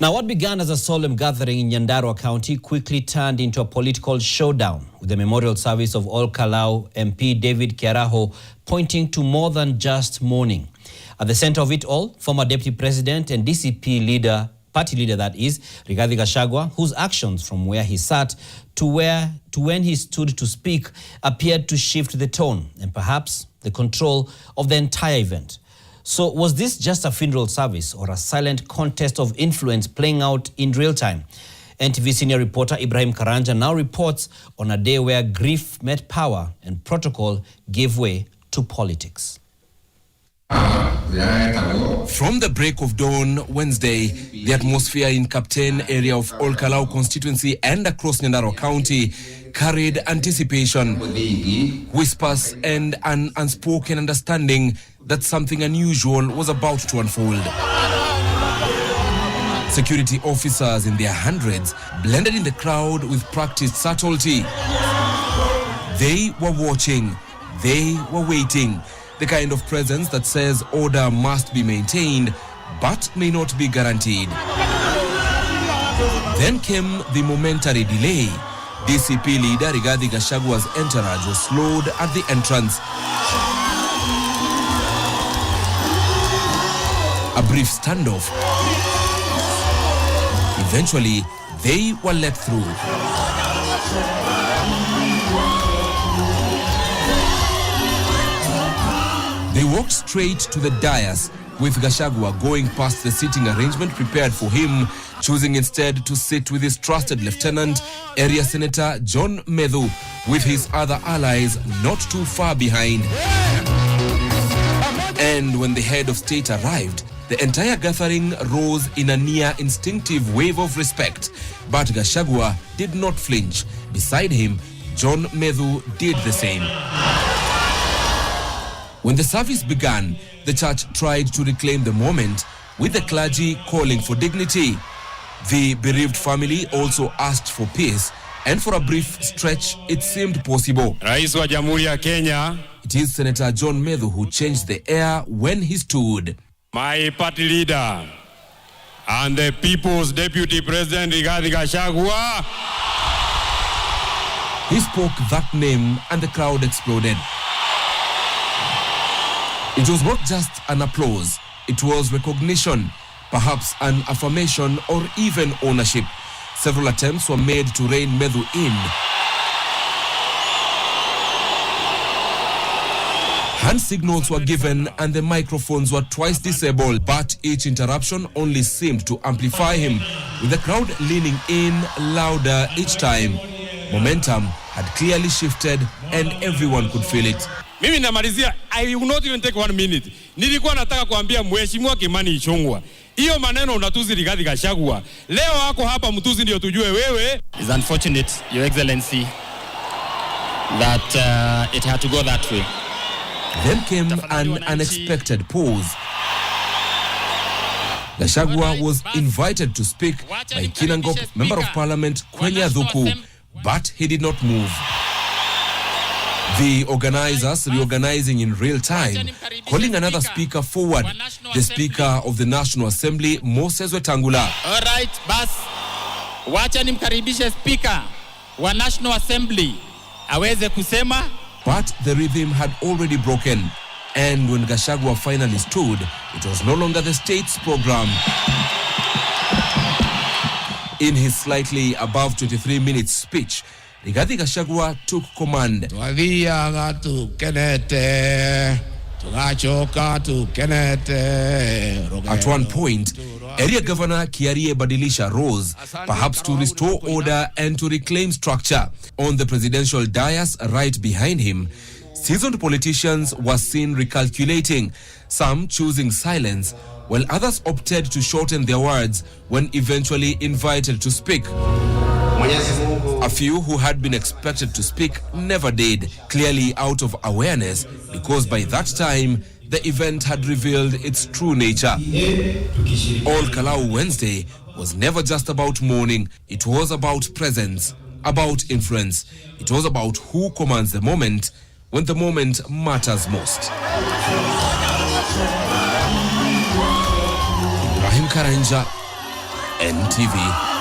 Now, what began as a solemn gathering in Nyandarua County quickly turned into a political showdown, with the memorial service of Ol Kalou MP David Kiaraho pointing to more than just mourning. At the center of it all, former Deputy President and DCP leader, party leader that is, Rigathi Gachagua, whose actions from where he sat to when he stood to speak appeared to shift the tone and perhaps the control of the entire event. So was this just a funeral service or a silent contest of influence playing out in real time? NTV senior reporter Ibrahim Karanja now reports on a day where grief met power and protocol gave way to politics. From the break of dawn Wednesday, the atmosphere in Captain area of Ol Kalou constituency and across Nyandarua County carried anticipation, whispers and an unspoken understanding that something unusual was about to unfold. Security officers in their hundreds blended in the crowd with practiced subtlety. They were watching, they were waiting. The kind of presence that says order must be maintained, but may not be guaranteed. Then came the momentary delay. DCP leader Rigathi Gachagua's entourage was slowed at the entrance. A brief standoff. Eventually, they were let through. They walked straight to the dais, with Gachagua going past the seating arrangement prepared for him, choosing instead to sit with his trusted lieutenant, Area Senator John Medhu, with his other allies not too far behind. And when the head of state arrived, the entire gathering rose in a near instinctive wave of respect. But Gachagua did not flinch. Beside him, John Medhu did the same. When the service began, the church tried to reclaim the moment, with the clergy calling for dignity. The bereaved family also asked for peace, and for a brief stretch, it seemed possible. Rais wa Jamhuri ya Kenya. It is Senator John Medhu who changed the air when he stood. My party leader and the People's Deputy President Rigathi Gachagua. He spoke that name and the crowd exploded. It was not just an applause, it was recognition, perhaps an affirmation or even ownership. Several attempts were made to rein Medhu in. Hand signals were given and the microphones were twice disabled, but each interruption only seemed to amplify him, with the crowd leaning in louder each time. Momentum had clearly shifted and everyone could feel it. Mimi namalizia, I will not even take 1 minute. Nilikuwa nataka kuambia Mheshimiwa Kimani Ichung'wah, hiyo maneno unatuzi Rigathi Gachagua. Leo hako hapa mtuzi ndio tujue wewe. It's unfortunate, Your Excellency, that it had to go that way. Then came an unexpected pause. Gachagua was invited to speak by Kinangop, Member of Parliament Kwenya Dhuku, but he did not move. The organizers reorganizing in real time, calling another speaker forward, the Speaker of the National Assembly, Moses Wetangula. All right, bas, wacha nimkaribishe Speaker wa National Assembly aweze kusema. But the rhythm had already broken, and when Gachagua finally stood, it was no longer the state's program. In his slightly above 23 minutes speech, Rigathi Gachagua took command. At one point, Area Governor Kiarie Badilisha rose, perhaps to restore order and to reclaim structure. On the presidential dais right behind him, seasoned politicians were seen recalculating, some choosing silence, while others opted to shorten their words when eventually invited to speak. A few who had been expected to speak never did, clearly out of awareness, because by that time, the event had revealed its true nature. Ol Kalou Wednesday was never just about mourning. It was about presence, about influence. It was about who commands the moment when the moment matters most. Ibrahim Karanja, NTV.